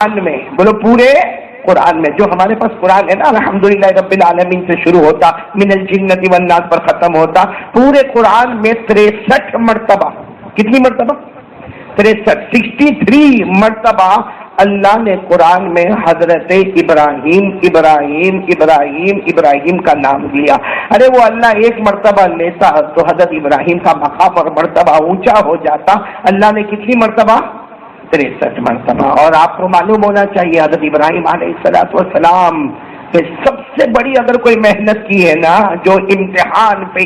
قرآن میں، بولو پورے قرآن میں. جو ہمارے پاس قرآن ہے نا الحمدللہ رب العالمین سے شروع ہوتا، من الجنۃ والناس پر ختم ہوتا، پورے قرآن میں 63 مرتبہ، کتنی مرتبہ؟ 63 مرتبہ اللہ نے قرآن میں حضرت ابراہیم کا نام لیا. ارے وہ اللہ ایک مرتبہ لیتا تو حضرت ابراہیم کا مقام اور مرتبہ اونچا ہو جاتا. اللہ نے کتنی مرتبہ؟ 63 مرتبہ. اور آپ کو معلوم ہونا چاہیے حضرت ابراہیم علیہ السلام کہ سب سے بڑی اگر کوئی محنت کی ہے نا، جو امتحان پہ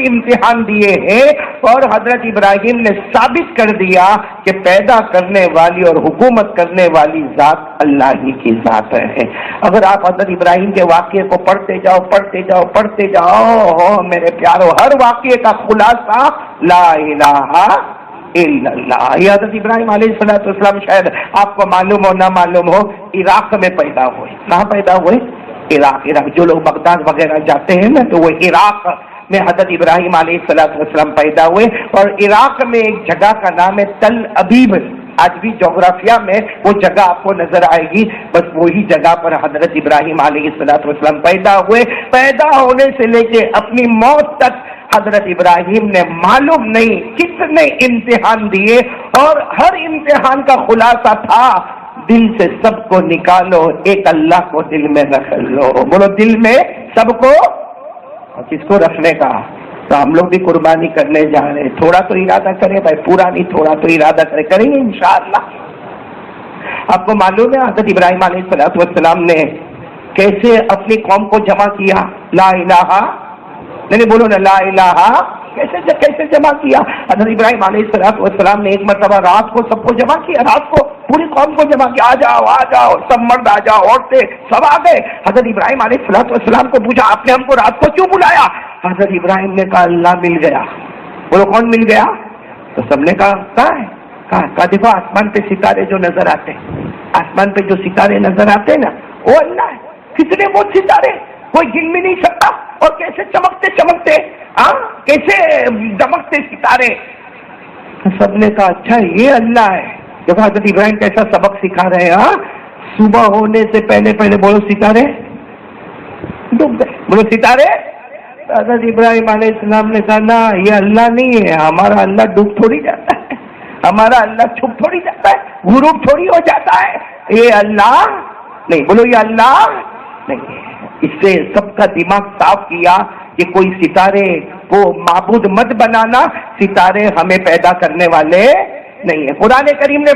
امتحان دیے ہیں، اور حضرت ابراہیم نے ثابت کر دیا کہ پیدا کرنے والی اور حکومت کرنے والی ذات اللہ ہی کی ذات ہے. اگر آپ حضرت ابراہیم کے واقعے کو پڑھتے جاؤ میرے پیارو، ہر واقعے کا خلاصہ لا الہ الا اللہ. یہ حضرت ابراہیم علیہ السلام شاید آپ کو معلوم ہو نہ معلوم ہو، عراق میں پیدا ہوئے. کہاں پیدا ہوئے؟ عراق. جو لوگ بغداد وغیرہ جاتے ہیں نا تو وہ عراق میں حضرت ابراہیم علیہ السلام پیدا ہوئے. اور عراق میں ایک جگہ کا نام ہے تل ابیب. آج بھی جغرافیہ میں وہ جگہ آپ کو نظر آئے گی، بس وہی جگہ پر حضرت ابراہیم علیہ السلام پیدا ہوئے. پیدا ہونے سے لے کے اپنی موت تک حضرت ابراہیم نے معلوم نہیں کتنے امتحان دیے، اور ہر امتحان کا خلاصہ تھا دل سے سب کو نکالو، ایک اللہ کو دل میں رکھ لو. بولو دل میں سب کو، کس کو رکھنے کا؟ تو ہم لوگ بھی قربانی کرنے جا رہے ہیں. تھوڑا تو ارادہ کریں بھائی، پورا نہیں، تھوڑا تو ارادہ کریں گے انشاءاللہ. آپ کو معلوم ہے حضرت ابراہیم علیہ السلام نے کیسے اپنی قوم کو جمع کیا؟ لا الہ نہیں بولو نا، لا الہ کیسے جمع کیا؟ حضرت ابراہیم علیہ السلام نے ایک مرتبہ رات کو سب کو جمع کیا، رات کو پوری قوم کو جمع کیا. آ جاؤ سب مرد آ جاؤ، عورتیں سب آ گئے. حضرت ابراہیم علیہ السلام کو پوچھا آپ نے ہم کو رات کو کیوں بلایا؟ حضرت ابراہیم نے کہا اللہ مل گیا. بولو کون مل گیا؟ تو سب نے کہا دیکھو آسمان پہ ستارے جو نظر آتے ہیں، آسمان پہ جو ستارے نظر آتے ہیں نا وہ اللہ ہے. کتنے وہ ستارے کوئی گن بھی نہیں سکتا، اور کیسے چمکتے کیسے دمکتے ستارے. سب نے کہا اچھا یہ اللہ ہے. دیکھو حضرت ابراہیم کیسا سبق سکھا رہے ہیں. صبح ہونے سے پہلے بولو ستارے ڈوب گئے. بولو ستارے. حضرت ابراہیم علیہ السلام نے کہا نا یہ اللہ نہیں ہے، ہمارا اللہ ڈوب تھوڑی جاتا ہے، ہمارا اللہ چھپ تھوڑی جاتا ہے، غروب تھوڑی ہو جاتا ہے. یہ اللہ نہیں. بولو یہ اللہ نہیں. اس سے سب کا دماغ صاف کیا کہ کوئی ستارے کو معبود مت بنانا، ستارے ہمیں پیدا کرنے والے نہیں ہے. قرآن کریم نے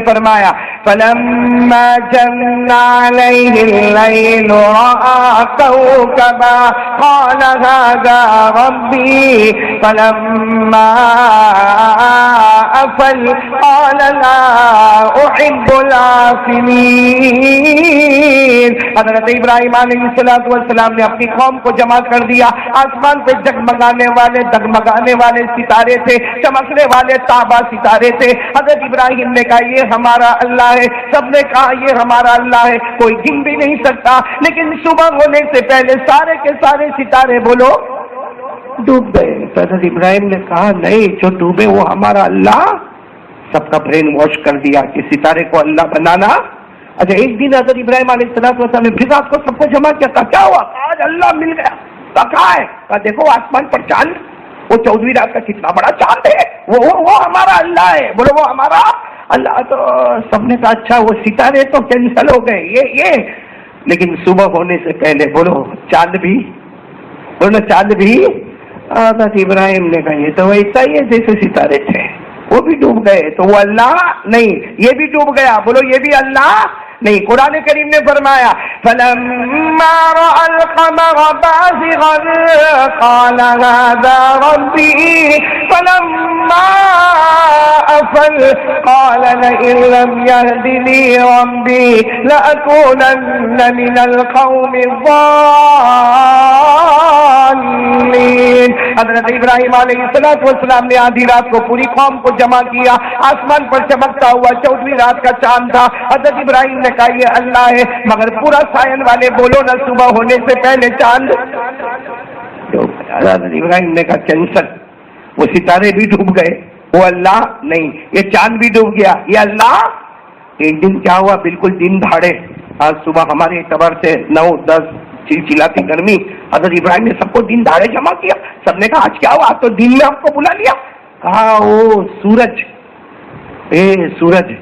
فرمایا فَلَمَّا جَنَّ عَلَيْهِ اللَّيْلُ رَأَىٰ كَوْكَبًا قَالَ هَٰذَا رَبِّي فَلَمَّا أَفَلَ قَالَ لَا أُحِبُّ الْآفِلِينَ. حضرت ابراہیم علیہ السلام نے اپنی قوم کو جمع کر دیا. آسمان پہ جگمگانے والے ستارے تھے، چمکنے والے تابہ ستارے تھے. حضرت ابراہیم نے کہا یہ ہمارا اللہ ہے. سب نے کہا یہ ہمارا اللہ ہے، کوئی گن بھی نہیں سکتا. لیکن صبح ہونے سے پہلے سارے کے سارے ستارے بولو ڈوب گئے. حضرت ابراہیم نے کہا نہیں، جو ڈوبے وہ ہمارا اللہ. سب کا برین واش کر دیا کہ ستارے کو اللہ بنانا. اچھا ایک دن حضرت ابراہیم علیہ السلام نے پھر رات کو سب کو جمع کیا. کیا ہوا؟ آج اللہ مل گیا. کہا ہے؟ کہا دیکھو آسمان پر چاند، وہ 14ویں رات کا کتنا بڑا چاند ہے، وہ ہمارا اللہ ہے. بولو وہ ہمارا اللہ. تو سب نے کہا اچھا وہ ستارے تو کینسل ہو گئے یہ لیکن صبح ہونے سے پہلے بولو چاند بھی. حضرت ابراہیم نے کہا یہ تو ویسا ہی ہے جیسے ستارے تھے، وہ بھی ڈوب گئے. تو وہ اللہ نہیں، یہ بھی ڈوب گیا. بولو یہ بھی اللہ نہیں. قرآن کریم نے فرمایا فَلَمَّا رَأَى الْقَمَرَ بَازِغًا قَالَ هَٰذَا رَبِّي فَلَمَّا أَفَلَ قَالَ لَئِن لَّمْ يَهْدِنِي رَبِّي لَأَكُونَنَّ مِنَ الْقَوْمِ الضَّالِّينَ. حضرت ابراہیم علیہ السلام نے آدھی رات کو پوری قوم کو جمع کیا. آسمان پر چمکتا ہوا 14ویں رات کا چاند تھا. حضرت ابراہیم نے کہا یہ اللہ ہے، مگر پورا سائن والے بولو نہ صبح ہونے سے پہلے چاند. حضرت ابراہیم نے کہا کینسل. وہ ستارے بھی ڈوب گئے، وہ اللہ نہیں. یہ چاند بھی ڈوب گیا, یہ اللہ. ایک دن کیا ہوا, بالکل دن دہاڑے آج صبح ہمارے اعتبار سے 9-10 چلاتی گرمی, حضرت ابراہیم نے سب کو دن دہاڑے جمع کیا. سب نے کہا آج کیا ہوا, آج تو دن میں آپ کو بلا لیا. کہا او سورج, اے سورج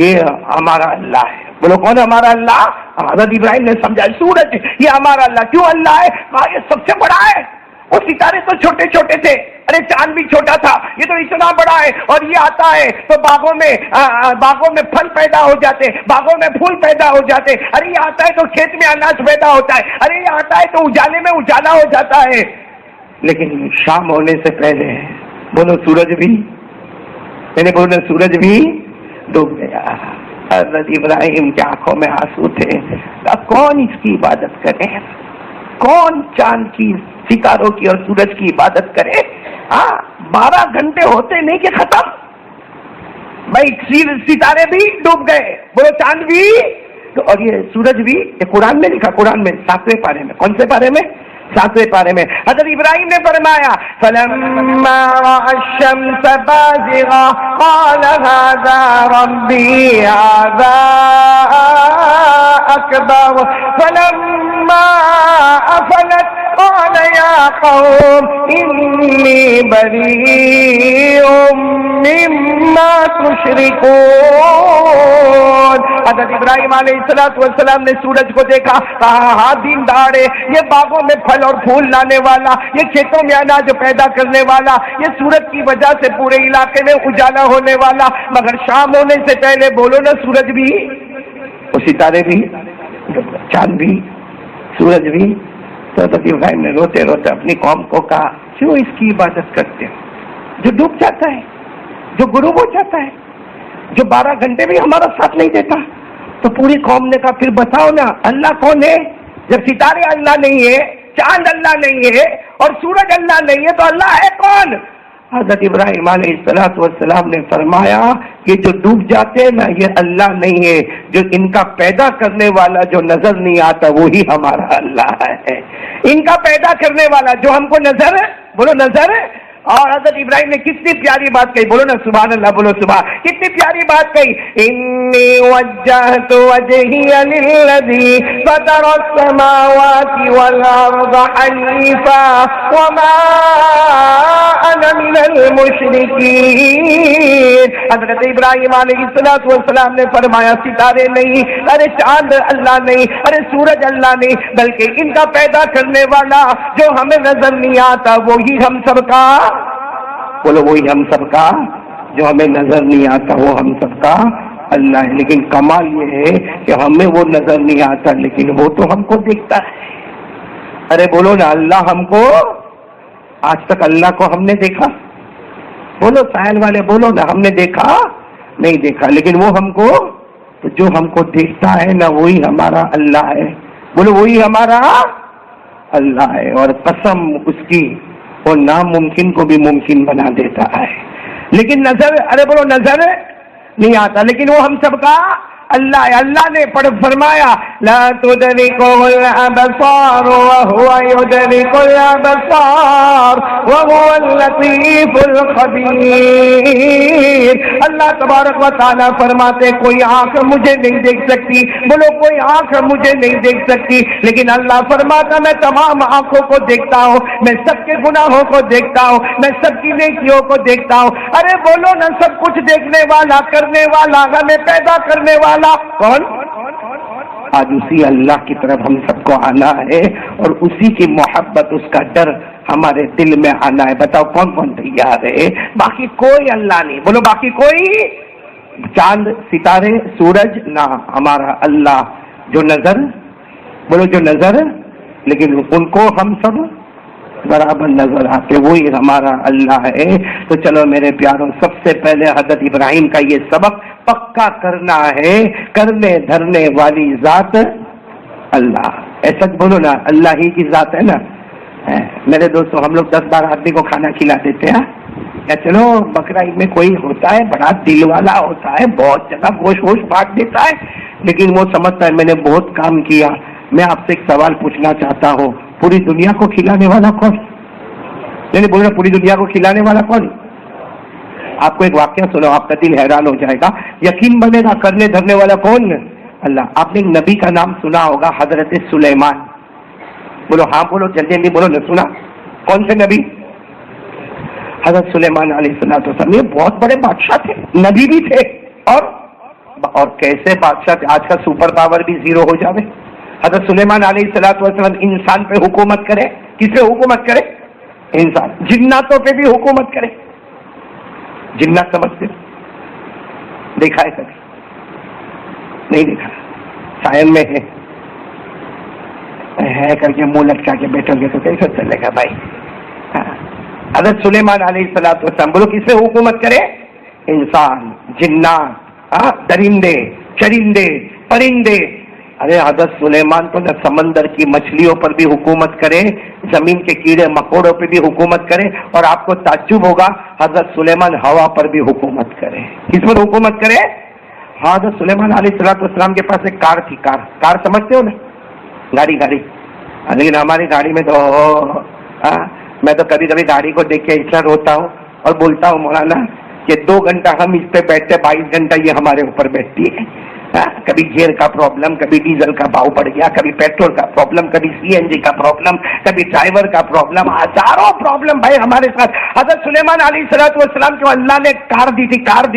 یہ ہمارا اللہ ہے. بولو کون ہمارا اللہ؟ حضرت ابراہیم نے سمجھا سورج یہ ہمارا اللہ. کیوں اللہ ہے؟ کہا یہ سب سے بڑا ہے. وہ ستارے تو چھوٹے چھوٹے تھے, ارے چاند بھی چھوٹا تھا, یہ تو اتنا بڑا ہے. اور یہ آتا ہے تو باغوں میں پھل پیدا ہو جاتے, باغوں میں پھول پیدا ہو جاتے. ارے یہ آتا ہے تو کھیت میں اناج پیدا ہوتا ہے. ارے یہ آتا ہے تو اجالے میں اجالا ہو جاتا ہے. لیکن شام ہونے سے پہلے بولو سورج بھی, میں نے بولنا سورج بھی ڈوب گیا. حضرت ابراہیم کی آنکھوں میں آنسو تھے. کون اس کی عبادت کرے, کون چاند کی, ستاروں کی اور سورج کی عبادت کرے؟ 12 گھنٹے ہوتے نہیں کہ ختم. بھائی ستارے بھی ڈوب گئے, بولو چاند بھی, اور یہ سورج بھی. یہ قرآن میں لکھا, قرآن میں 7ویں پارے میں. کون سے پارے میں؟ 7ویں پارے میں. حضرت ابراہیم نے فرمایا فلما رأى الشمس بازغة قال هذا ربي هذا أكبر فلما أفلت قال يا قوم إني بريء مما تشركون. حضرت ابراہیم علیہ السلام نے سورج کو دیکھا, کہا ہاں دن دہاڑے یہ باغوں میں پھل اور پھول لانے والا, یہ کھیتوں میں اناج پیدا کرنے والا, یہ سورج کی وجہ سے پورے علاقے میں اجالا ہونے والا. مگر شام ہونے سے پہلے بولو نا سورج بھی, وہ ستارے بھی, چاند بھی, سورج بھی. تو حضرت ابراہیم نے روتے روتے اپنی قوم کو کہا کیوں اس کی عبادت کرتے ہو جو ڈوب جاتا ہے, جو غروب ہو جاتا ہے, جو 12 گھنٹے بھی ہمارا ساتھ نہیں دیتا. تو پوری قوم نے کہا پھر بتاؤ نا اللہ کون ہے؟ جب ستارے اللہ نہیں ہے, چاند اللہ نہیں ہے اور سورج اللہ نہیں ہے, تو اللہ ہے کون؟ حضرت ابراہیم علیہ السلام نے فرمایا کہ جو ڈوب جاتے ہیں نا یہ اللہ نہیں ہے, جو ان کا پیدا کرنے والا جو نظر نہیں آتا وہی ہمارا اللہ ہے. ان کا پیدا کرنے والا جو ہم کو نظر, بولو نظر. اور حضرت ابراہیم نے کتنی پیاری بات کہی, بولو نا سبحان اللہ, بولو سبحان, کتنی پیاری بات کہی. انی وجہت وجہی للذی فطر السماوات والارض حنیفا وما انا من المشرکین. حضرت ابراہیم علیہ السلام نے فرمایا ستارے نہیں, ارے چاند اللہ نہیں, ارے سورج اللہ نہیں, بلکہ ان کا پیدا کرنے والا جو ہمیں نظر نہیں آتا وہی ہم سب کا, بولو وہی ہم سب کا, جو ہمیں نظر نہیں آتا وہ ہم سب کا اللہ ہے. لیکن کمال یہ ہے کہ ہمیں وہ نظر نہیں آتا لیکن وہ تو ہم کو دیکھتا ہے. ارے بولو نا اللہ ہم کو, آج تک اللہ کو ہم نے دیکھا؟ بولو ساحل والے بولو نا, ہم نے دیکھا نہیں دیکھا, لیکن وہ ہم کو, تو جو ہم کو دیکھتا ہے نا وہی ہمارا اللہ ہے. بولو وہی ہمارا اللہ ہے. اور قسم اس کی وہ ناممکن کو بھی ممکن بنا دیتا ہے. لیکن نظر, ارے بولو نظر نہیں آتا لیکن وہ ہم سب کا اللہ ہے. اللہ نے فرمایا لا تدركه الابصار وهو يدرك الابصار وهو اللطيف الخبير. اللہ تبارک و تعالیٰ فرماتے کوئی آنکھ مجھے نہیں دیکھ سکتی, بولو کوئی آنکھ مجھے نہیں دیکھ سکتی, لیکن اللہ فرماتا میں تمام آنکھوں کو دیکھتا ہوں, میں سب کے گناہوں کو دیکھتا ہوں, میں سب کی نیکیوں کو دیکھتا ہوں. ارے بولو نا سب کچھ دیکھنے والا, کرنے والا, ہمیں پیدا کرنے والا کون؟ آج اسی اللہ کی طرف ہم سب کو آنا ہے اور اسی کی محبت, اس کا ڈر ہمارے دل میں آنا ہے. بتاؤ کون کون تیار ہے؟ باقی کوئی اللہ نہیں, بولو باقی کوئی, چاند ستارے سورج نہ, ہمارا اللہ جو نظر, بولو جو نظر, لیکن ان کو ہم سب برابر نظر آتے, وہی ہمارا اللہ ہے. تو چلو میرے پیاروں, سب سے پہلے حضرت ابراہیم کا یہ سبق پکا کرنا ہے, کرنے دھرنے والی ذات اللہ. ایسا بولو نا اللہ ہی کی ذات ہے نا. میرے دوستوں ہم لوگ 10-12 آدمی کو کھانا کھلا دیتے ہیں, یا چلو بقرہ عید میں کوئی ہوتا ہے بڑا دل والا ہوتا ہے, بہت جگہ گوشت ووشت بانٹ دیتا ہے, لیکن وہ سمجھتا ہے میں نے بہت کام کیا. میں آپ سے ایک سوال پوچھنا چاہتا ہوں, پوری دنیا کو کھلانے والا کون؟ نہیں بول رہا, پوری دنیا کو کھلانے والا کون؟ آپ کو ایک واقعہ سنو، آپ کا دل حیران ہو جائے گا، یقین بنے گا۔ کرنے دھرنے والا کون؟ اللہ۔ آپ نے ایک نبی کا نام سنا ہوگا، حضرت سلیمان۔ بولو ہاں، بولو جلدی جلدی بولو نہ، سنا؟ کون سے نبی؟ حضرت سلیمان علیہ السلام۔ یہ بہت بڑے بادشاہ تھے، نبی بھی تھے، اور کیسے بادشاہ تھے؟ آج کا سپر پاور بھی زیرو ہو جاوے۔ حضرت سلیمان علیہ السلام انسان پہ حکومت کرے۔ کس پہ حکومت کرے؟ انسان۔ جناتوں پہ بھی حکومت کرے۔ جنات سمجھتے دیکھا ہے کبھی؟ نہیں دیکھا، سائن میں ہے کر کے منہ لٹکا کے بیٹھو گے تو کیسے چلے گا بھائی؟ حضرت سلیمان علیہ السلام بولو کس پہ حکومت کرے؟ انسان، جنات، درندے، چرندے، پرندے۔ ارے حضرت سلیمان تو نہ سمندر کی مچھلیوں پر بھی حکومت کرے، زمین کے کیڑے مکوڑوں پہ بھی حکومت کرے، اور آپ کو تعجب ہوگا حضرت سلیمان ہوا پر بھی حکومت کرے۔ کس پر حکومت کرے؟ حضرت سلیمان علیہ السلام کے پاس ایک کار تھی۔ کار سمجھتے ہو نا؟ گاڑی۔ لیکن ہماری گاڑی میں تو میں تو کبھی کبھی گاڑی کو دیکھ کے اتنا روتا ہوں اور بولتا ہوں مولانا کہ 2 گھنٹہ ہم اس پہ بیٹھتے، 22 گھنٹہ یہ ہمارے اوپر بیٹھتی ہے۔ کبھی گیئر کا پرابلم، کبھی ڈیزل کا بھاؤ بڑھ گیا، کبھی پیٹرول کا پرابلم، کبھی CNG کا پرابلم، کبھی ڈرائیور کا پرابلم، ہزاروں پرابلم بھائی ہمارے ساتھ۔ حضرت سلیمان علیہ السلام کو اللہ نے کار دی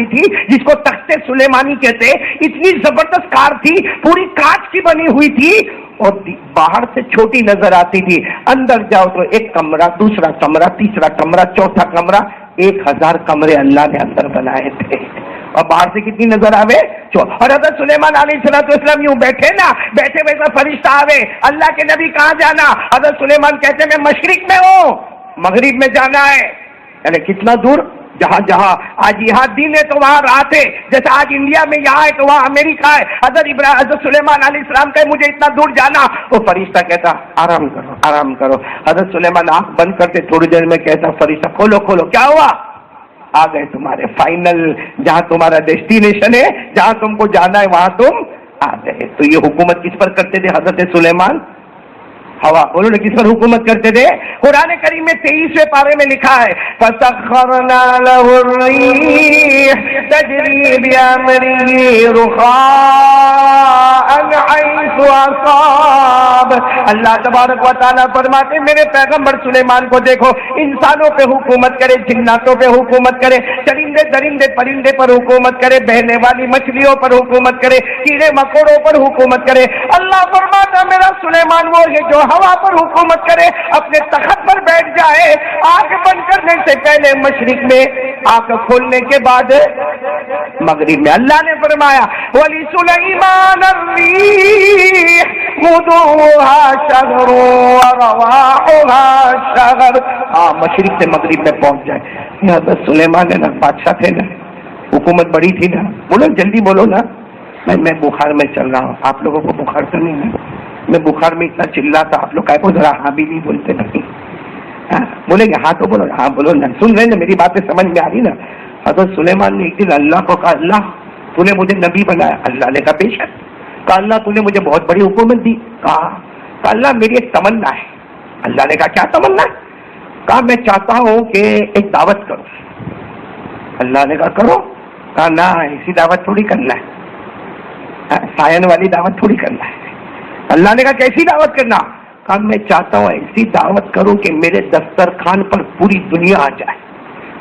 تھی جس کو تخت سلیمانی کہتے۔ اتنی زبردست کار تھی، پوری کانچ کی بنی ہوئی تھی، اور باہر سے چھوٹی نظر آتی تھی، اندر جاؤ تو ایک کمرہ، دوسرا کمرہ، تیسرا کمرہ، چوتھا کمرہ، 1000 کمرے اللہ نے اندر بنائے تھے، اور باہر سے کتنی نظر آوے؟ اور حضرت سلیمان علیہ السلام یوں بیٹھے ویسا فرشتہ آوے، اللہ کے نبی کہاں جانا؟ حضرت سلیمان کہتے میں مشرق میں ہوں، مغرب میں جانا ہے۔ یعنی کتنا دور؟ جہاں آج یہاں دین ہے تو وہاں رات ہے، جیسے آج انڈیا میں یہاں ہے تو وہاں امریکہ ہے۔ حضرت سلیمان علیہ السلام کہ مجھے اتنا دور جانا، وہ فرشتہ کہتا آرام کرو۔ حضرت سلیمان آنکھ بند کرتے، تھوڑی دیر میں کہتا فرشتہ کھولو، کیا ہوا؟ آ گئے تمہارے فائنل، جہاں تمہارا ڈیسٹینیشن ہے، جہاں تم کو جانا ہے وہاں تم آ گئے۔ تو یہ حکومت کس پر کرتے تھے حضرت سلیمان؟ ہوا۔ بولو نا کس پر حکومت کرتے تھے؟ قرآن کریم میں 23ویں پارے میں لکھا ہے فَسَخَّرْنَا لَهُ الرِّيحَ تَجْرِي بِأَمْرِهِ رُخَاءً حَيْثُ أَصَابَ۔ اللہ تبارک و تعالیٰ فرماتے میرے پیغمبر سلیمان کو دیکھو، انسانوں پہ حکومت کرے، جناتوں پہ حکومت کرے، چرندے درندے پرندے پر حکومت کرے، بہنے والی مچھلیوں پر حکومت کرے، کیڑے مکوڑوں پر حکومت کرے۔ اللہ فرماتا میرا سلیمان وہ ہے جو ہوا پر حکومت کرے، اپنے تخت پر بیٹھ جائے، آنکھ بند کرنے سے پہلے مشرق میں، آنکھ کھولنے کے بعد مغرب میں۔ اللہ نے فرمایا وَلِسُلَيْمَانَ الرِّيحُ غُدُوُّهَا شَهْرٌ وَرَوَاحُهَا شَهْرٌ۔ مشرق سے مغرب میں پہنچ جائے۔ یہ حضرت سلیمان ہے نا، بادشاہ تھے نا، حکومت بڑی تھی نا۔ بولو جلدی بولو نا۔ میں بخار میں چل رہا ہوں، آپ لوگوں کو بخار تو نہیں ہے؟ میں بخار میں اتنا چلاتا، آپ لوگ کو ذرا ہاں بھی نہیں بولتے نہیں؟ بولیں گے ہاں تو بولو، ہاں بولو نا، سن رہے نا میری باتیں سمجھ میں آ رہی نا؟ حضرت سلیمان نے ایک دن اللہ کو کہا اللہ تو نے مجھے نبی بنایا۔ اللہ نے کہا بے شک۔ کہا اللہ تو نے مجھے بہت بڑی حکومت دی۔ کہا اللہ میری ایک تمنا ہے۔ اللہ نے کہا کیا تمنا ہے؟ کہا میں چاہتا ہوں کہ ایک دعوت کروں۔ اللہ نے کہا کرو۔ کہا نہ ایسی دعوت تھوڑی کرنا ہے، سائن والی دعوت تھوڑی کرنا ہے۔ اللہ نے کہا کیسی دعوت کرنا؟ کہا میں چاہتا ہوں ایسی دعوت کروں کہ میرے دسترخوان پر پوری دنیا آ جائے،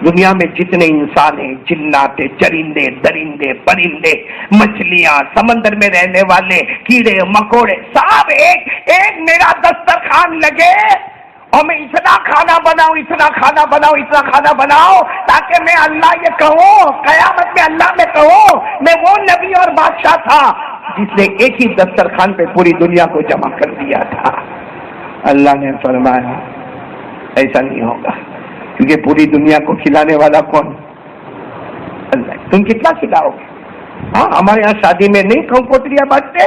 دنیا میں جتنے انسان ہیں، جنات، چرندے، درندے، پرندے، مچھلیاں، سمندر میں رہنے والے کیڑے مکوڑے، سب ایک میرا دسترخوان لگے، اور میں اتنا کھانا بناؤں تاکہ میں اللہ یہ کہوں، قیامت میں اللہ میں کہوں میں وہ نبی اور بادشاہ تھا جس نے ایک ہی دسترخوان پہ پوری دنیا کو جمع کر دیا تھا۔ اللہ نے فرمایا ایسا نہیں ہوگا، کیونکہ پوری دنیا کو کھلانے والا کون؟ اللہ۔ تم کتنا کھلاؤ گے؟ ہاں ہمارے یہاں شادی میں نہیں کنکوتریاں بانٹتے،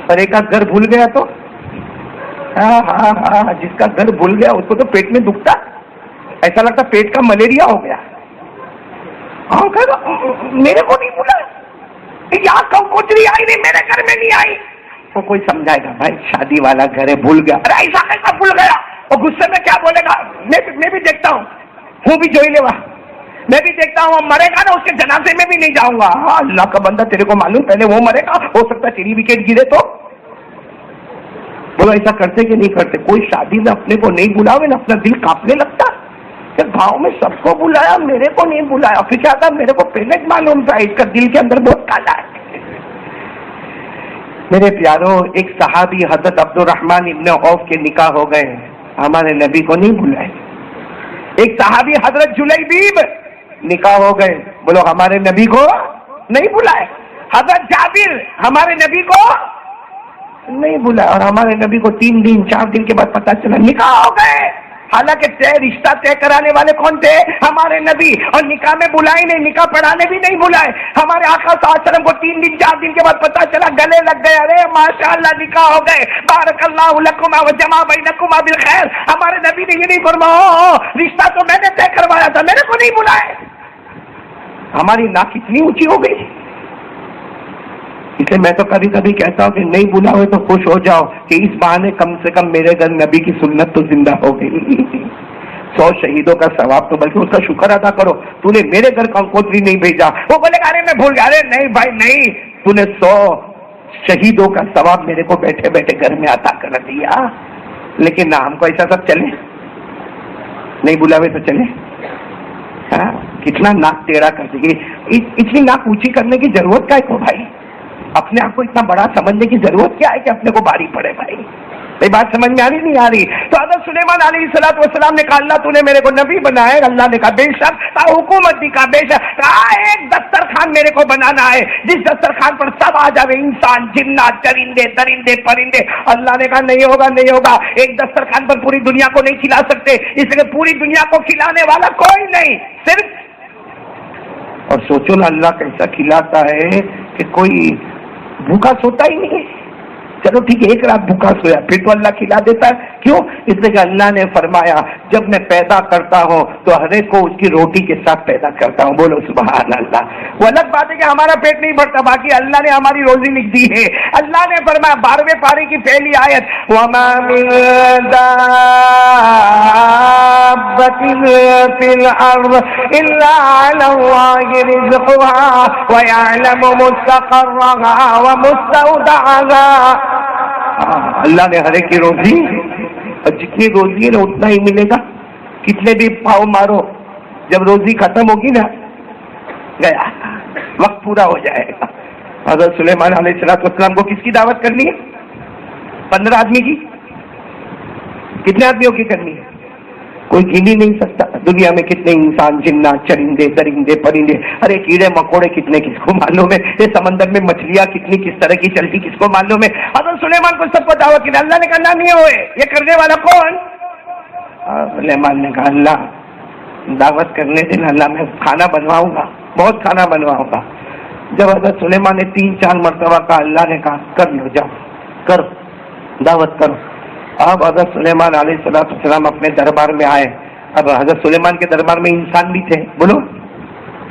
اور ایک آدھ گھر بھول گیا تو ہاں جس کا گھر بھول گیا اس کو تو پیٹ میں دکھتا، ایسا لگتا پیٹ کا ملیریا ہو گیا۔ ہاں میرے کو نہیں بولا، یہاں کنکوتری آئی نہیں، میرے گھر میں نہیں آئی۔ وہ کوئی سمجھائے گا بھائی شادی والا گھر ہے، بھول گیا۔ ارے ایسا کیسا بھول گیا؟ اور غصے میں کیا بولے گا؟ میں بھی دیکھتا ہوں بھی جو ہی لیوا میں بھی دیکھتا ہوں مرے گا نا اس کے جنازے میں بھی نہیں جاؤں گا. ہاں اللہ کا بندہ تیرے کو معلوم پہلے وہ مرے گا, ہو سکتا ہے تیری وکٹ گرے تو. بولو ایسا کرتے کہ نہیں کرتے؟ کوئی شادی میں اپنے کو نہیں بلاوے نا اپنا دل کانپنے لگتا کہ گاؤں میں سب کو بلایا میرے کو نہیں بلایا. پھر کیا تھا, میرے کو پہلے معلوم تھا اس کا دل کے اندر بہت کالا ہے. میرے پیاروں, ایک صحابی حضرت عبد الرحمن ابن عوف کے نکاح ہو گئے, ہمارے نبی کو نہیں بلائے. ایک صحابی حضرت جلیبیب نکاح ہو گئے, بولو ہمارے نبی کو نہیں بلائے. حضرت جابر ہمارے نبی کو نہیں بلایا, اور ہمارے نبی کو 3 دن 4 دن کے بعد پتا چلا نکاح ہو گئے. حالانکہ رشتہ طے کرانے والے کون تھے؟ ہمارے نبی. اور نکاح میں بلائے نہیں, نکاح پڑھانے بھی نہیں بلائے. ہمارے آقا صلی اللہ علیہ وسلم کو 3 دن 4 دن کے بعد پتا چلا, گلے لگ گئے, ارے ماشاءاللہ نکاح ہو گئے, بارک اللہ لکما وجمع بینکما بالخیر. ہمارے نبی نے یہ نہیں فرمایا رشتہ تو میں نے طے کروایا تھا, میرے کو نہیں بلائے. ہماری ناک کتنی اونچی ہو گئی. اس لیے میں تو کبھی کبھی کہتا ہوں کہ نہیں بلا ہوئے تو خوش ہو جاؤ کہ اس بہانے کم سے کم میرے گھر نبی کی سنت تو زندہ ہو گئی. 100 شہیدوں کا ثواب تو بلکہ اس کا شکر ادا کرو, تو نے میرے گھر کنکوتری نہیں بھیجا. وہ بولے گا ارے میں بھول گیا. ارے نہیں بھائی نہیں, تو نے 100 شہیدوں کا ثواب میرے کو بیٹھے بیٹھے گھر میں عطا کر دیا. لیکن نہ ہم کو ایسا سب چلے, نہیں بلاوے تو چلے. ہاں کتنا ناک ٹیڑھا کر دے گی. اتنی ناک اونچی کرنے کی ضرورت کیا ہے بھائی؟ اپنے آپ کو اتنا بڑا سمجھنے کی ضرورت کیا ہے کہ اپنے کو باری پڑے بھائی؟ یہ بات سمجھ میں آ رہی نہیں آ رہی؟ تو حضرت سلیمان علیہ السلام نے کہا اللہ تو نے میرے کو نبی بنایا. اللہ نے کہا بے شک, حکومت بھی کہا بے شک. کہا ایک دسترخوان میرے کو بنانا ہے جس دسترخوان پر سب آ جاوے, انسان جنات چرندے درندے پرندے. اللہ نے کہا نہیں ہوگا نہیں ہوگا, ایک دسترخوان پر پوری دنیا کو نہیں کھلا سکتے, اس لیے پوری دنیا کو کھلانے والا کوئی نہیں, صرف. اور سوچو نا اللہ کیسا کھلاتا ہے کہ کوئی بھوکا سوتا ہی نہیں ہے. چلو ٹھیک ہے ایک رات بھوکا سویا, پھر تو اللہ کھلا دیتا ہے. کیوں؟ اس لیے کہ اللہ نے فرمایا جب میں پیدا کرتا ہوں تو ہر ایک کو اس کی روٹی کے ساتھ پیدا کرتا ہوں. بولو سبحان اللہ. وہ الگ بات ہے کہ ہمارا پیٹ نہیں بھرتا, باقی اللہ نے ہماری روزی لکھ دی ہے. اللہ نے فرمایا 12ویں پارے کی پہلی آیت, وَمَا مِن دَابَّةٍ فِي الْأَرْضِ إِلَّا عَلَى اللَّهِ رِزْقُهَا وَيَعْلَمُ مُسْتَقَرَّهَا وَمُسْتَوْدَعَهَا. اللہ نے ہر ایک کی روزی, اور جتنی روزی ہے نا اتنا ہی ملے گا. کتنے بھی پاؤ مارو, جب روزی ختم ہوگی نا گیا, وقت پورا ہو جائے گا. حضرت سلیمان علیہ السلام کو کس کی دعوت کرنی ہے؟ 15 آدمی کی. کتنے آدمیوں کی کرنی ہے؟ کوئی گن ہی نہیں سکتا. دنیا میں کتنے انسان جنات چرندے درندے پرندے, ارے کیڑے مکوڑے کتنے کس کو معلوم ہے. یہ سمندر میں مچھلیاں کتنی کس طرح کی چلتی کس کو معلوم ہے. حضرت سلیمان کو سب کو دعوت کی. اللہ نے کہا نہ نہیں ہوئے, یہ کرنے والا کون؟ سلیمان نے کہا اللہ دعوت کرنے دینا, اللہ میں کھانا بنواؤں گا, بہت کھانا بنواؤں گا. جب حضرت سلیمان نے 3-4 مرتبہ کہا, اللہ نے کہا کر لو, جاؤ کر دعوت کرو. اب حضرت سلیمان علیہ السلام اپنے دربار میں آئے. اب حضرت سلیمان کے دربار میں انسان بھی تھے, بولو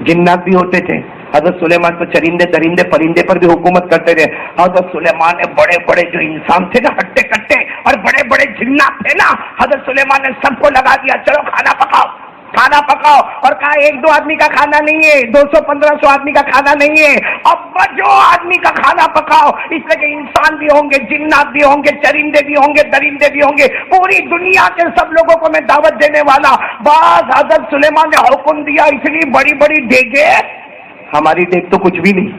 جنات بھی ہوتے تھے. حضرت سلیمان تو چرندے درندے پرندے پر بھی حکومت کرتے تھے. حضرت سلیمان نے بڑے بڑے جو انسان تھے نا ہٹے کٹے, اور بڑے بڑے جنات تھے نا, حضرت سلیمان نے سب کو لگا دیا چلو کھانا پکاؤ کھانا پکاؤ. اور کہا 1-2 آدمی کا کھانا نہیں ہے, 200-1500 آدمی کا کھانا نہیں ہے, اب جو آدمی کا کھانا پکاؤ. اس لیے کہ انسان بھی ہوں گے, جنات بھی ہوں گے, چرندے بھی ہوں گے, درندے بھی ہوں گے, پوری دنیا کے سب لوگوں کو میں دعوت دینے والا. بعض حضرت سلیمان نے حکم دیا اتنی بڑی بڑی دیگیں, ہماری دیگ تو کچھ بھی نہیں,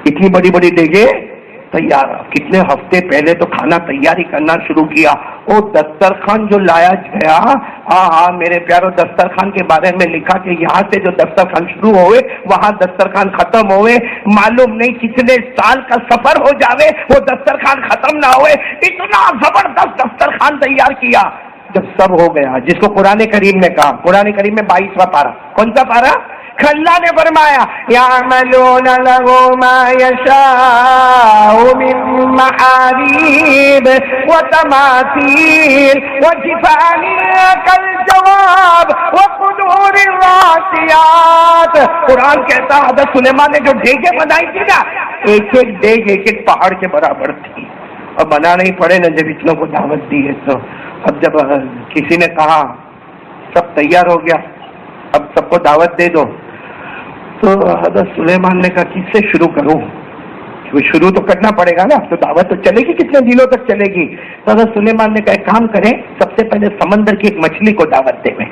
اتنی بڑی بڑی دیگیں تیار. کتنے ہفتے پہلے تو کھانا تیاری کرنا شروع کیا. وہ دسترخوان جو لایا گیا, ہاں میرے پیاروں, دسترخوان کے بارے میں لکھا کہ یہاں سے جو دسترخوان شروع ہوئے وہاں دسترخوان ختم ہوئے. معلوم نہیں کتنے سال کا سفر ہو جاوے وہ دسترخوان ختم نہ ہوئے. اتنا زبردست دسترخوان تیار کیا. جب سب ہو گیا, جس کو قرآن کریم نے کہا, قرآن کریم میں 22واں پارہ, کون سا پارہ؟ اللہ نے فرمایا یعملون له ما یشاء من محاریب وتماثیل وجفان کالجواب وقدور الراسیات. قرآن کہتا حضرت سلیمان نے جو دیگیں بنائی تھی نا, ایک ایک دیگ ایک ایک پہاڑ کے برابر تھی. اور بنانا ہی پڑے نا جب اتنوں کو دعوت دی ہے تو. اب جب کسی نے کہا سب تیار ہو گیا, اب سب کو دعوت دے دو. تو حضرت سلیمان نے کہا کس سے شروع کروں؟ شروع تو کرنا پڑے گا نا, تو دعوت تو چلے گی کتنے دنوں تک چلے گی. تو حضرت سلیمان نے کہا ایک کام کریں, سب سے پہلے سمندر کی ایک مچھلی کو دعوت دے,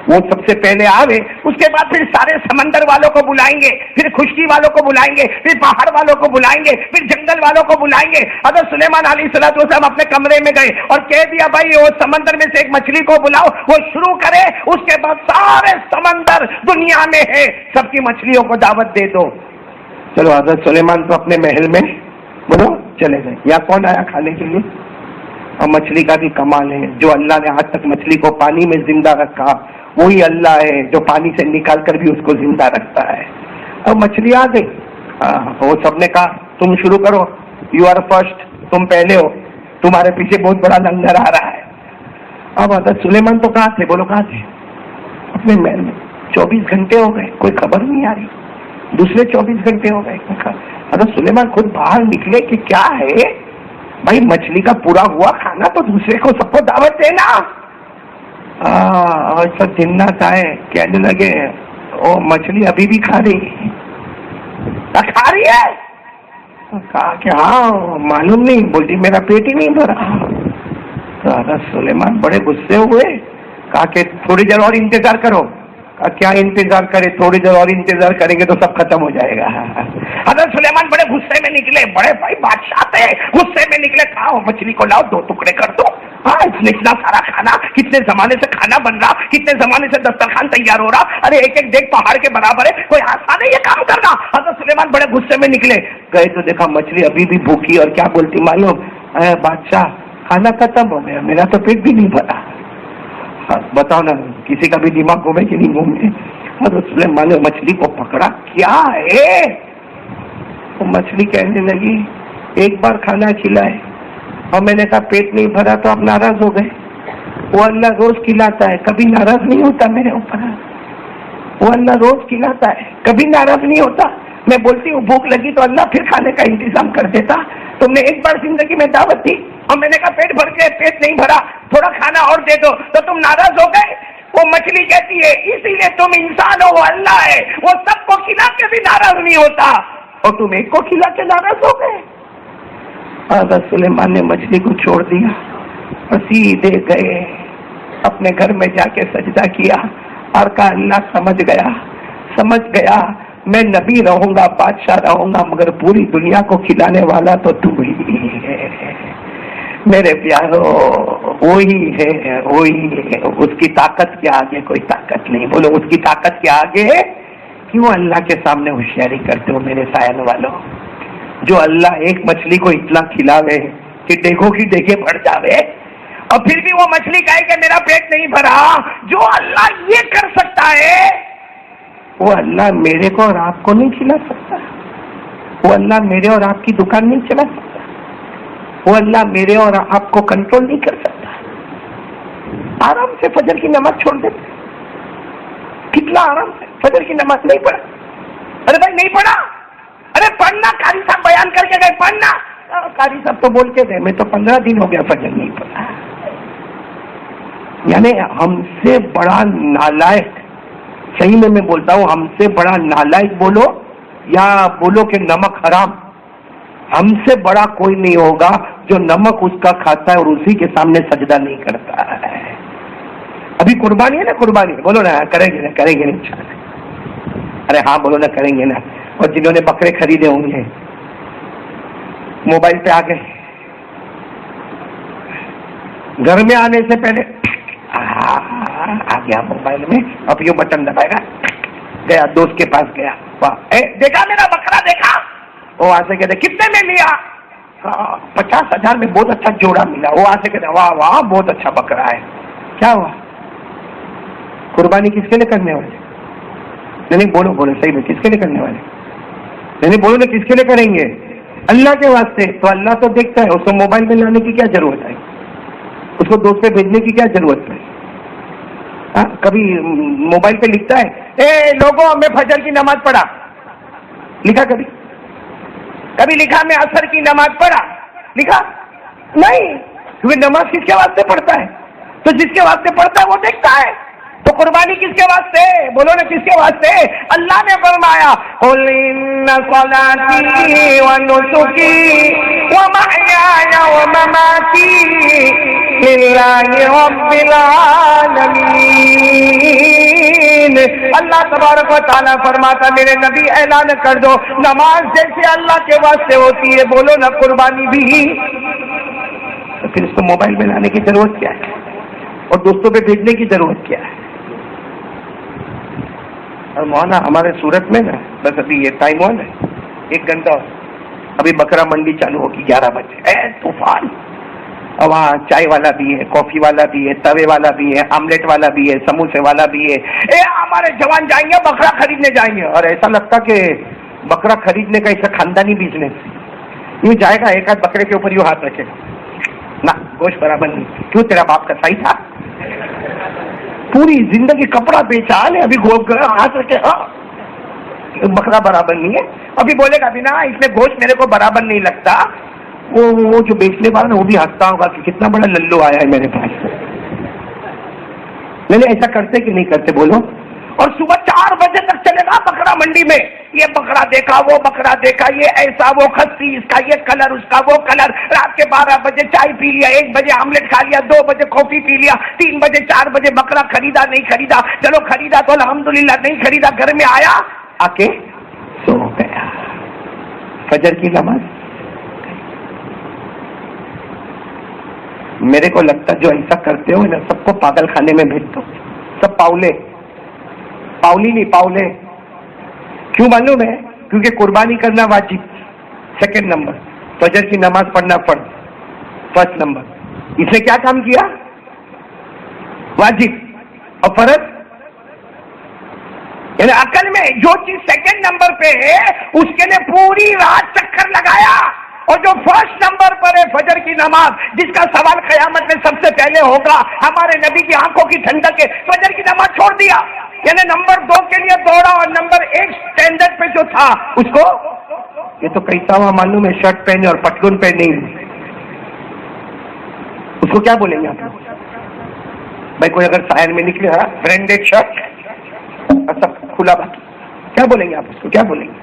وہ سب سے پہلے آوے, اس کے بعد پھر سارے سمندر والوں کو بلائیں گے, پھر خشکی والوں کو بلائیں گے, پھر پہاڑ والوں کو بلائیں گے, پھر جنگل والوں کو بلائیں گے. حضرت سلیمان علیہ الصلوۃ والسلام اپنے کمرے میں گئے اور کہہ دیا بھائی وہ سمندر میں سے ایک مچھلی کو بلاؤ, وہ شروع کرے. اس کے بعد سارے سمندر دنیا میں ہے سب کی مچھلیوں کو دعوت دے دو. چلو حضرت سلیمان تو اپنے محل میں بولو چلے گئے. یا کون آیا کھانے کے لیے؟ اور مچھلی کا بھی کمال ہے, جو اللہ نے آج تک مچھلی کو پانی میں زندہ رکھا وہی اللہ ہے جو پانی سے نکال کر بھی اس کو زندہ رکھتا ہے. اور مچھلی آ گئی, وہ سب نے کہا تم شروع کرو, یو آر فرسٹ, تم پہلے ہو, تمہارے پیچھے بہت بڑا لنگر آ رہا ہے. اب حضرت سلیمان تو کہاں تھے؟ بولو کہاں تھے؟ اپنے محل میں. 24 گھنٹے ہو گئے, کوئی خبر نہیں آ رہی. دوسرے 24 گھنٹے ہو گئے. حضرت سلیمان خود باہر نکلے کہ کیا ہے بھائی, مچھلی کا پورا ہوا کھانا تو دوسرے کو سب کو دعوت دینا. اور سب جنات آئے, کہنے لگے وہ مچھلی ابھی بھی کھا رہی ہے. کہا کہ ہاں معلوم نہیں, بولتی میرا پیٹ ہی نہیں بھرا. تو حضرت سلیمان بڑے غصے ہوئے, کہا کہ تھوڑی دیر اور انتظار کرو. کہا کیا انتظار کرے, تھوڑی دیر اور انتظار کریں گے تو سب ختم ہو جائے گا. حضرت سلیمان بڑے غصے میں نکلے, بڑے بھائی بادشاہ تھے, غصے میں نکلے. کہا وہ مچھلی کو لاؤ, 2 ٹکڑے کر دو. ہاں اتنا سارا کھانا, کتنے زمانے سے کھانا بن رہا, کتنے زمانے سے دسترخوان تیار ہو رہا, ارے ایک ایک دیکھ پہاڑ کے برابر ہے, کوئی آسان ہے یہ کام کرنا. حضرت سلیمان بڑے غصے میں نکلے, گئے تو دیکھا مچھلی ابھی بھی بھوکی, اور کیا بولتی معلوم, اے بادشاہ کھانا ختم ہو گیا, میرا تو پیٹ بھی نہیں بھرا. بتاؤ نا کسی کا بھی دماغ گھومے کہ نہیں گھومے. حضرت سلیمان نے مچھلی کو پکڑا, کیا ہے؟ وہ مچھلی کہنے لگی ایک بار کھانا کھلائے اور میں نے کہا پیٹ نہیں بھرا تو آپ ناراض ہو گئے. وہ اللہ روز کھلاتا ہے, کبھی ناراض نہیں ہوتا میرے اوپر. وہ اللہ روز کھلاتا ہے, کبھی ناراض نہیں ہوتا. میں بولتی ہوں بھوک لگی تو اللہ پھر کھانے کا انتظام کر دیتا. تم نے ایک بار زندگی میں دعوت دی اور میں نے کہا پیٹ بھر کے, پیٹ نہیں بھرا, تھوڑا کھانا اور دے دو, تو تم ناراض ہو گئے. وہ مچھلی کہتی ہے اسی لیے تم انسان ہو, وہ اللہ ہے, وہ سب کو کھلا کے بھی ناراض نہیں ہوتا, اور تم ایک کو کھلا کے ناراض ہو گئے. حضرت سلیمان نے مچھلی کو چھوڑ دیا اور سیدھے گئے اپنے گھر میں جا کے سجدہ کیا اور کہا اللہ سمجھ گیا میں نبی رہوں گا, بادشاہ رہوں گا, مگر پوری دنیا کو کھلانے والا تو تو ہی ہے میرے پیارو, وہی ہے. اس کی طاقت کے آگے کوئی طاقت نہیں. بولو اس کی طاقت کے آگے کیوں اللہ کے سامنے ہوشیاری کرتے ہو میرے سائن والوں. جو اللہ ایک مچھلی کو اتنا کھلاوے کہ دیکھو کہ دیکھے بڑھ جاوے, اور پھر بھی وہ مچھلی کہے کہ میرا پیٹ نہیں بھرا. جو اللہ یہ کر سکتا ہے وہ اللہ میرے کو اور آپ کو نہیں کھلا سکتا. وہ اللہ میرے اور آپ کی دکان نہیں چلا سکتا. وہ اللہ میرے اور آپ کو کنٹرول نہیں کر سکتا. آرام سے فجر کی نماز چھوڑ دیتے, کتنا آرام سے فجر کی نماز نہیں پڑھا. ارے بھائی نہیں پڑھا, ارے پڑھنا, قاری صاحب بیان کر کے گئے پڑھنا. قاری صاحب تو بول کے گئے میں تو 15 دن ہو گیا فجر نہیں پڑھا. یعنی ہم سے بڑا نالائق, صحیح میں بولتا ہوں, ہم سے بڑا نالائق بولو یا بولو کہ نمک حرام, ہم سے بڑا کوئی نہیں ہوگا جو نمک اس کا کھاتا ہے اور اسی کے سامنے سجدہ نہیں کرتا ہے. ابھی قربانی ہے نا, قربانی بولو نا, کریں گے نا ارے ہاں بولو نا کریں گے نا. اور جنہوں نے بکرے خریدے ہوں گے موبائل پہ آ گئے, گھر میں آنے سے پہلے آ گیا موبائل میں, اب یہ بٹن دبائے گا, گیا دوست کے پاس گیا, دیکھا میرا بکرا دیکھا, وہ آ سے کہتے کتنے میں لیا, 50,000 میں, بہت اچھا جوڑا ملا. وہ آ سے کہتے واہ واہ بہت اچھا بکرا ہے. کیا ہوا؟ قربانی کس کے لیے کرنے والے؟ نہیں بولو صحیح میں, کس کے لیے کرنے والے؟ نہیں بولو نا کس کے لیے کریں گے؟ اللہ کے واسطے. تو اللہ تو دیکھتا ہے, اس کو موبائل میں لانے کی کیا ضرورت ہے, اس کو دوست پہ بھیجنے کی کیا ضرورت ہے. کبھی موبائل پہ لکھتا ہے اے لوگوں میں فجر کی نماز پڑھا, لکھا کبھی لکھا میں عصر کی نماز پڑھا, لکھا نہیں. کیونکہ نماز کس کے واسطے پڑھتا ہے؟ تو جس کے واسطے پڑھتا ہے وہ دیکھتا ہے. تو قربانی کس کے واسطے؟ بولو نا کس کے واسطے؟ اللہ نے فرمایا قل ان صلاتی و نسکی و محیای و مماتی للہ رب العالمین۔ اللہ تبارک و تعالیٰ فرماتا میرے نبی اعلان کر دو نماز جیسے اللہ کے واسطے ہوتی ہے، بولو نا قربانی بھی۔ تو پھر اس کو موبائل میں لانے کی ضرورت کیا ہے اور دوستوں پہ بھیجنے کی ضرورت کیا ہے؟ اور مولانا ہمارے صورت میں نا بس ابھی یہ ٹائم ہوا نا 1 گھنٹہ ابھی بکرا منڈی چالو ہوگی 11 بجے، طوفان، اور وہاں چائے والا بھی ہے، کافی والا بھی ہے، توے والا بھی ہے، آملیٹ والا بھی ہے، سموسے والا بھی ہے۔ ہمارے جوان جائیں گے بکرا خریدنے جائیں گے، اور ایسا لگتا کہ بکرا خریدنے کا ایسا خاندانی بزنس، یوں جائے گا ایک آدھ بکرے کے اوپر یوں ہاتھ رکھے گا، نہ گوشت برابر نہیں، کیوں تیرا باپ کا صحیح تھا؟ پوری زندگی کپڑا بیچا نے، ابھی ہاتھ رکھے بکرا برابر نہیں ہے، ابھی بولے گا بھی نا اس میں گوشت میرے کو برابر نہیں لگتا، وہ جو بیچنے والا نا وہ بھی ہنستا ہوگا کہ کتنا بڑا للو آیا ہے میرے پاس۔ نہیں ایسا کرتے کہ نہیں کرتے بولو؟ اور صبح 4 بجے تک چلے گا بکرا منڈی میں، یہ بکرا دیکھا وہ بکرا دیکھا، یہ ایسا وہ خصی، اس کا یہ کلر اس کا وہ کلر، رات کے 12 بجے چائے پی لیا، 1 بجے آملیٹ کھا لیا، 2 بجے کافی پی لیا، 3 بجے 4 بجے بکرا خریدا نہیں خریدا، چلو خریدا تو الحمدللہ، نہیں خریدا گھر میں آیا آ کے سو گیا، فجر کی نماز۔ میرے کو لگتا جو ایسا کرتے ہو نا سب کو پاگل خانے میں بھیج دو، سب پاؤلی نہیں پاؤلے۔ کیوں معلوم ہے؟ کیونکہ قربانی کرنا واجب 2nd نمبر، فجر کی نماز پڑھنا فرض 1st نمبر۔ اس نے کیا کام کیا؟ واجب اور فرض، یعنی عقل میں جو چیز 2nd نمبر پہ ہے اس کے لیے پوری رات چکر لگایا، اور جو 1st نمبر پر ہے فجر کی نماز، جس کا سوال قیامت میں سب سے پہلے ہوگا، ہمارے نبی کی آنکھوں کی ٹھنڈک ہے، فجر کی نماز چھوڑ دیا، یعنی نمبر 2 کے لیے دوڑا اور نمبر 1 اسٹینڈرڈ پہ جو تھا اس کو، یہ تو کیسا ہوا معلوم ہے؟ شرٹ پہنے اور پتلون پہنے، اس کو کیا بولیں گے آپ لوگ؟ بھائی کوئی اگر سائر میں نکلے برانڈیڈ شرٹ اور سب کھلا باقی، کیا بولیں گے آپ اس کو؟ کیا بولیں گے؟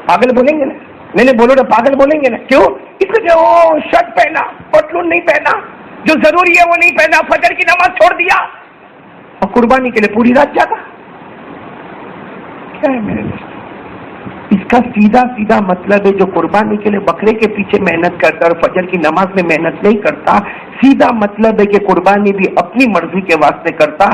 پاگل بولیں گے نا؟ نہیں بولو نا پاگل بولیں گے نا، کیوں؟ اس لیے وہ شرٹ پہنا پتلون نہیں پہنا، جو ضروری ہے وہ نہیں پہنا، فجر کی نماز چھوڑ دیا اور قربانی کے لیے پوری رات جاگا۔ کیا ہے میرے دوست؟ اس کا سیدھا مطلب ہے جو قربانی کے لیے بکرے کے پیچھے محنت کرتا اور فجر کی نماز میں محنت نہیں کرتا، سیدھا مطلب ہے کہ قربانی بھی اپنی مرضی کے واسطے کرتا۔